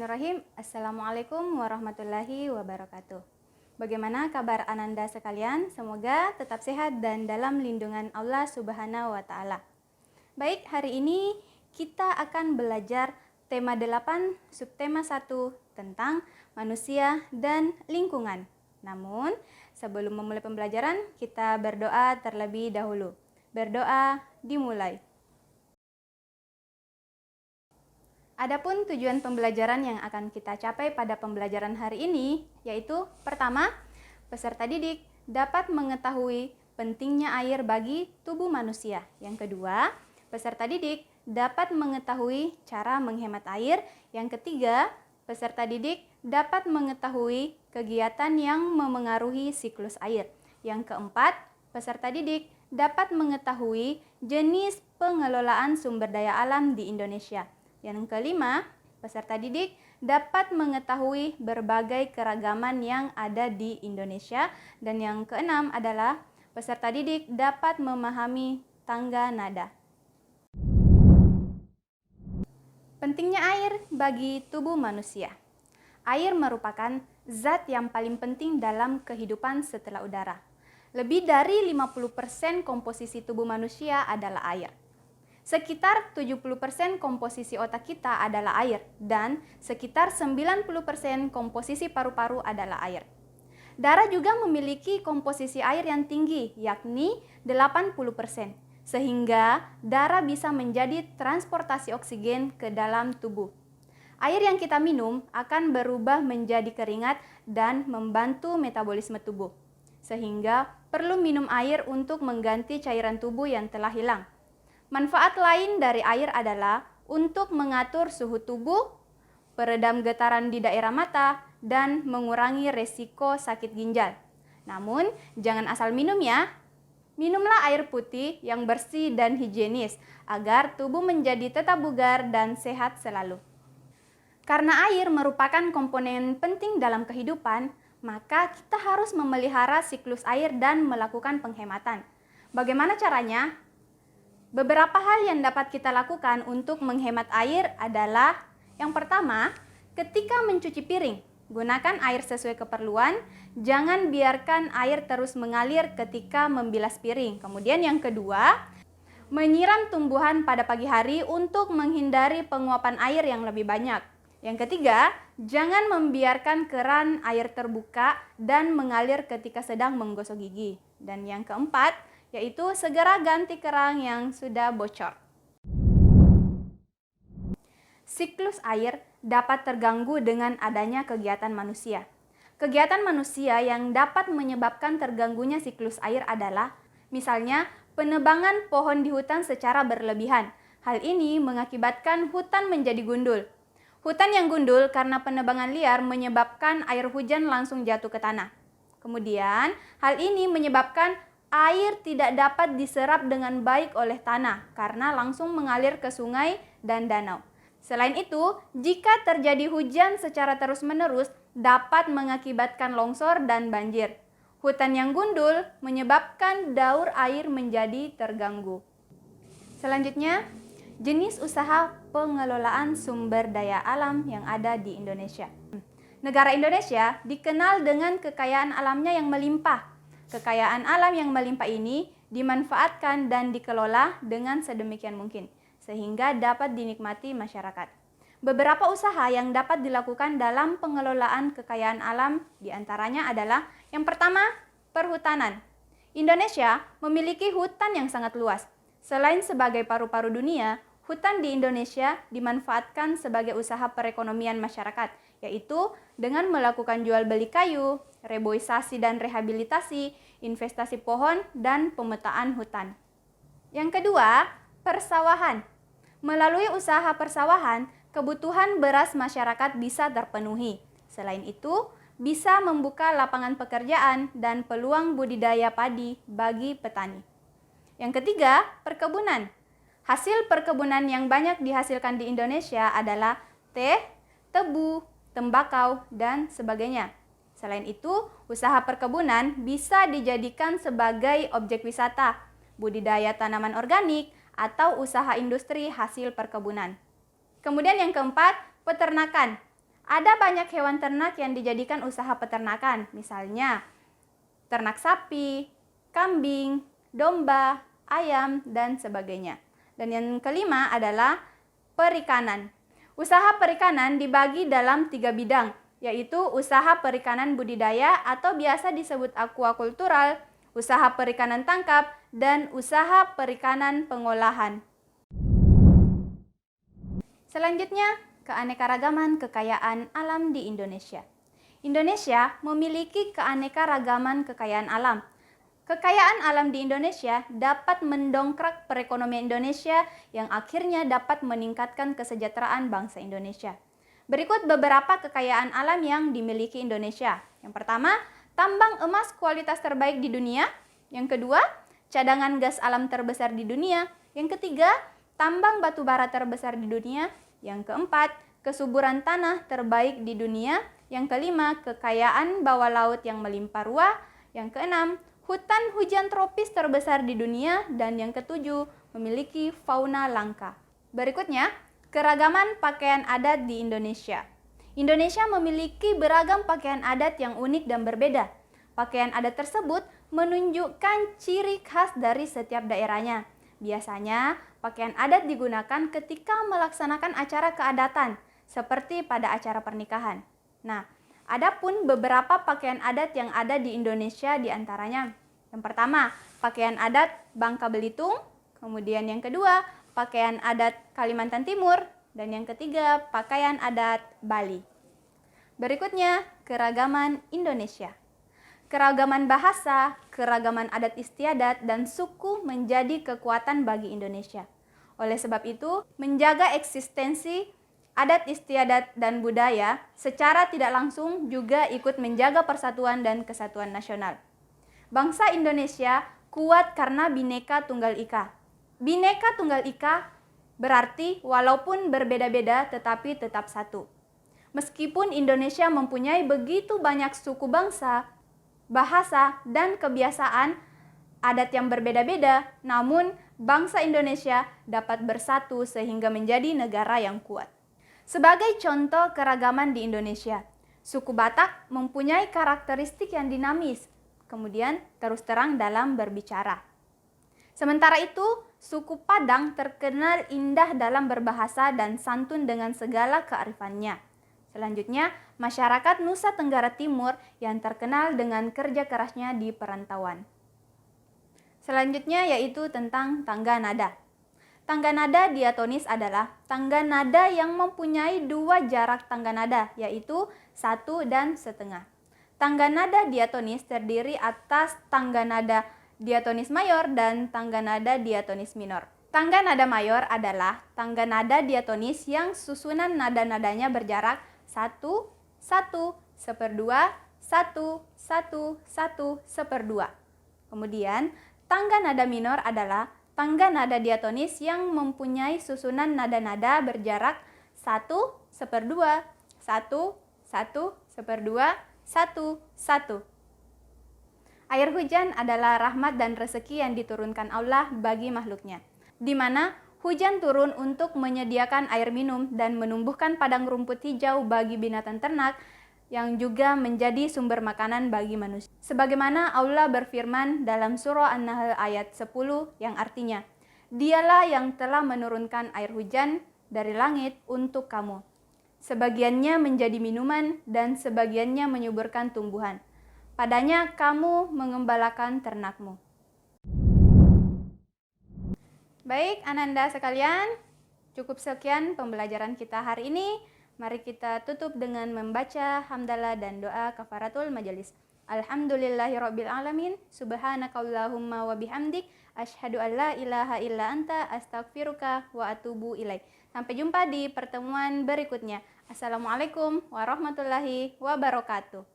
Bismillahirrahmanirrahim. Assalamualaikum warahmatullahi wabarakatuh. Bagaimana kabar Ananda sekalian? Semoga tetap sehat dan dalam lindungan Allah Subhanahu wa Ta'ala. Baik, hari ini kita akan belajar tema 8, subtema 1 tentang manusia dan lingkungan. Namun, sebelum memulai pembelajaran, kita berdoa terlebih dahulu. Berdoa dimulai. Adapun tujuan pembelajaran yang akan kita capai pada pembelajaran hari ini, yaitu pertama, peserta didik dapat mengetahui pentingnya air bagi tubuh manusia. Yang kedua, peserta didik dapat mengetahui cara menghemat air. Yang ketiga, peserta didik dapat mengetahui kegiatan yang memengaruhi siklus air. Yang keempat, peserta didik dapat mengetahui jenis pengelolaan sumber daya alam di Indonesia. Yang kelima, peserta didik dapat mengetahui berbagai keragaman yang ada di Indonesia. Dan yang keenam adalah peserta didik dapat memahami tangga nada. Pentingnya air bagi tubuh manusia. Air merupakan zat yang paling penting dalam kehidupan setelah udara. Lebih dari 50% komposisi tubuh manusia adalah air. Sekitar 70% komposisi otak kita adalah air dan sekitar 90% komposisi paru-paru adalah air. Darah juga memiliki komposisi air yang tinggi, yakni 80%, sehingga darah bisa menjadi transportasi oksigen ke dalam tubuh. Air yang kita minum akan berubah menjadi keringat dan membantu metabolisme tubuh, sehingga perlu minum air untuk mengganti cairan tubuh yang telah hilang. Manfaat lain dari air adalah untuk mengatur suhu tubuh, peredam getaran di daerah mata, dan mengurangi resiko sakit ginjal. Namun, jangan asal minum ya. Minumlah air putih yang bersih dan higienis agar tubuh menjadi tetap bugar dan sehat selalu. Karena air merupakan komponen penting dalam kehidupan, maka kita harus memelihara siklus air dan melakukan penghematan. Bagaimana caranya? Beberapa hal yang dapat kita lakukan untuk menghemat air adalah yang pertama, ketika mencuci piring, gunakan air sesuai keperluan, jangan biarkan air terus mengalir ketika membilas piring. Kemudian yang kedua, menyiram tumbuhan pada pagi hari untuk menghindari penguapan air yang lebih banyak. Yang ketiga, jangan membiarkan keran air terbuka dan mengalir ketika sedang menggosok gigi. Dan yang keempat, yaitu segera ganti keran yang sudah bocor. Siklus air dapat terganggu dengan adanya kegiatan manusia. Kegiatan manusia yang dapat menyebabkan terganggunya siklus air adalah misalnya penebangan pohon di hutan secara berlebihan. Hal ini mengakibatkan hutan menjadi gundul. Hutan yang gundul karena penebangan liar menyebabkan air hujan langsung jatuh ke tanah. Kemudian, hal ini menyebabkan air tidak dapat diserap dengan baik oleh tanah karena langsung mengalir ke sungai dan danau. Selain itu, jika terjadi hujan secara terus-menerus dapat mengakibatkan longsor dan banjir. Hutan yang gundul menyebabkan daur air menjadi terganggu. Selanjutnya, jenis usaha pengelolaan sumber daya alam yang ada di Indonesia. Negara Indonesia dikenal dengan kekayaan alamnya yang melimpah. Kekayaan alam yang melimpah ini dimanfaatkan dan dikelola dengan sedemikian mungkin, sehingga dapat dinikmati masyarakat. Beberapa usaha yang dapat dilakukan dalam pengelolaan kekayaan alam diantaranya adalah yang pertama, perhutanan. Indonesia memiliki hutan yang sangat luas. Selain sebagai paru-paru dunia, hutan di Indonesia dimanfaatkan sebagai usaha perekonomian masyarakat, yaitu dengan melakukan jual beli kayu, reboisasi dan rehabilitasi, investasi pohon, dan pemetaan hutan. Yang kedua, persawahan. Melalui usaha persawahan, kebutuhan beras masyarakat bisa terpenuhi. Selain itu, bisa membuka lapangan pekerjaan dan peluang budidaya padi bagi petani. Yang ketiga, perkebunan. Hasil perkebunan yang banyak dihasilkan di Indonesia adalah teh, tebu, tembakau, dan sebagainya. Selain itu, usaha perkebunan bisa dijadikan sebagai objek wisata, budidaya tanaman organik, atau usaha industri hasil perkebunan. Kemudian yang keempat, peternakan. Ada banyak hewan ternak yang dijadikan usaha peternakan, misalnya ternak sapi, kambing, domba, ayam, dan sebagainya. Dan yang kelima adalah perikanan. Usaha perikanan dibagi dalam 3 bidang, yaitu usaha perikanan budidaya atau biasa disebut aquakultural, usaha perikanan tangkap, dan usaha perikanan pengolahan. Selanjutnya, keanekaragaman kekayaan alam di Indonesia. Indonesia memiliki keanekaragaman kekayaan alam. Kekayaan alam di Indonesia dapat mendongkrak perekonomian Indonesia yang akhirnya dapat meningkatkan kesejahteraan bangsa Indonesia. Berikut beberapa kekayaan alam yang dimiliki Indonesia. Yang pertama, tambang emas kualitas terbaik di dunia. Yang kedua, cadangan gas alam terbesar di dunia. Yang ketiga, tambang batu bara terbesar di dunia. Yang keempat, kesuburan tanah terbaik di dunia. Yang kelima, kekayaan bawah laut yang melimpah ruah. Yang keenam, hutan hujan tropis terbesar di dunia. Dan yang ketujuh, memiliki fauna langka. Berikutnya, keragaman pakaian adat di Indonesia. Indonesia memiliki beragam pakaian adat yang unik dan berbeda. Pakaian adat tersebut menunjukkan ciri khas dari setiap daerahnya. Biasanya, pakaian adat digunakan ketika melaksanakan acara keadatan, seperti pada acara pernikahan. Nah, adapun beberapa pakaian adat yang ada di Indonesia diantaranya. Yang pertama, pakaian adat Bangka Belitung. Kemudian yang kedua, pakaian adat Kalimantan Timur. Dan yang ketiga, pakaian adat Bali. Berikutnya, keragaman Indonesia. Keragaman bahasa, keragaman adat istiadat, dan suku menjadi kekuatan bagi Indonesia. Oleh sebab itu, menjaga eksistensi adat istiadat dan budaya secara tidak langsung juga ikut menjaga persatuan dan kesatuan nasional. Bangsa Indonesia kuat karena Bhinneka Tunggal Ika. Bhinneka Tunggal Ika berarti walaupun berbeda-beda tetapi tetap satu. Meskipun Indonesia mempunyai begitu banyak suku bangsa, bahasa, dan kebiasaan adat yang berbeda-beda, namun bangsa Indonesia dapat bersatu sehingga menjadi negara yang kuat. Sebagai contoh keragaman di Indonesia, suku Batak mempunyai karakteristik yang dinamis, kemudian terus terang dalam berbicara. Sementara itu, suku Padang terkenal indah dalam berbahasa dan santun dengan segala kearifannya. Selanjutnya, masyarakat Nusa Tenggara Timur yang terkenal dengan kerja kerasnya di perantauan. Selanjutnya yaitu tentang tangga nada. Tangga nada diatonis adalah tangga nada yang mempunyai dua jarak tangga nada, yaitu 1 dan setengah. Tangga nada diatonis terdiri atas tangga nada diatonis mayor dan tangga nada diatonis minor. Tangga nada mayor adalah tangga nada diatonis yang susunan nada-nadanya berjarak 1, 1, 1/2, 1, 1, 1, 1/2. Kemudian, tangga nada minor adalah tangga nada diatonis yang mempunyai susunan nada-nada berjarak 1, 1/2, 1, 1, 1/2, 1, 1. Air hujan adalah rahmat dan rezeki yang diturunkan Allah bagi makhluknya, di mana hujan turun untuk menyediakan air minum dan menumbuhkan padang rumput hijau bagi binatang ternak yang juga menjadi sumber makanan bagi manusia. Sebagaimana Allah berfirman dalam surah An-Nahl ayat 10 yang artinya, Dialah yang telah menurunkan air hujan dari langit untuk kamu. Sebagiannya menjadi minuman dan sebagiannya menyuburkan tumbuhan. Padanya kamu mengembalakan ternakmu. Baik, Ananda sekalian, cukup sekian pembelajaran kita hari ini. Mari kita tutup dengan membaca hamdalah dan doa kafaratul majelis. Alhamdulillahirrabbilalamin, subhanakallahumma wa bihamdik, asyhadu an la ilaha illa anta, astaghfiruka wa atubu ilaik. Sampai jumpa di pertemuan berikutnya. Assalamualaikum warahmatullahi wabarakatuh.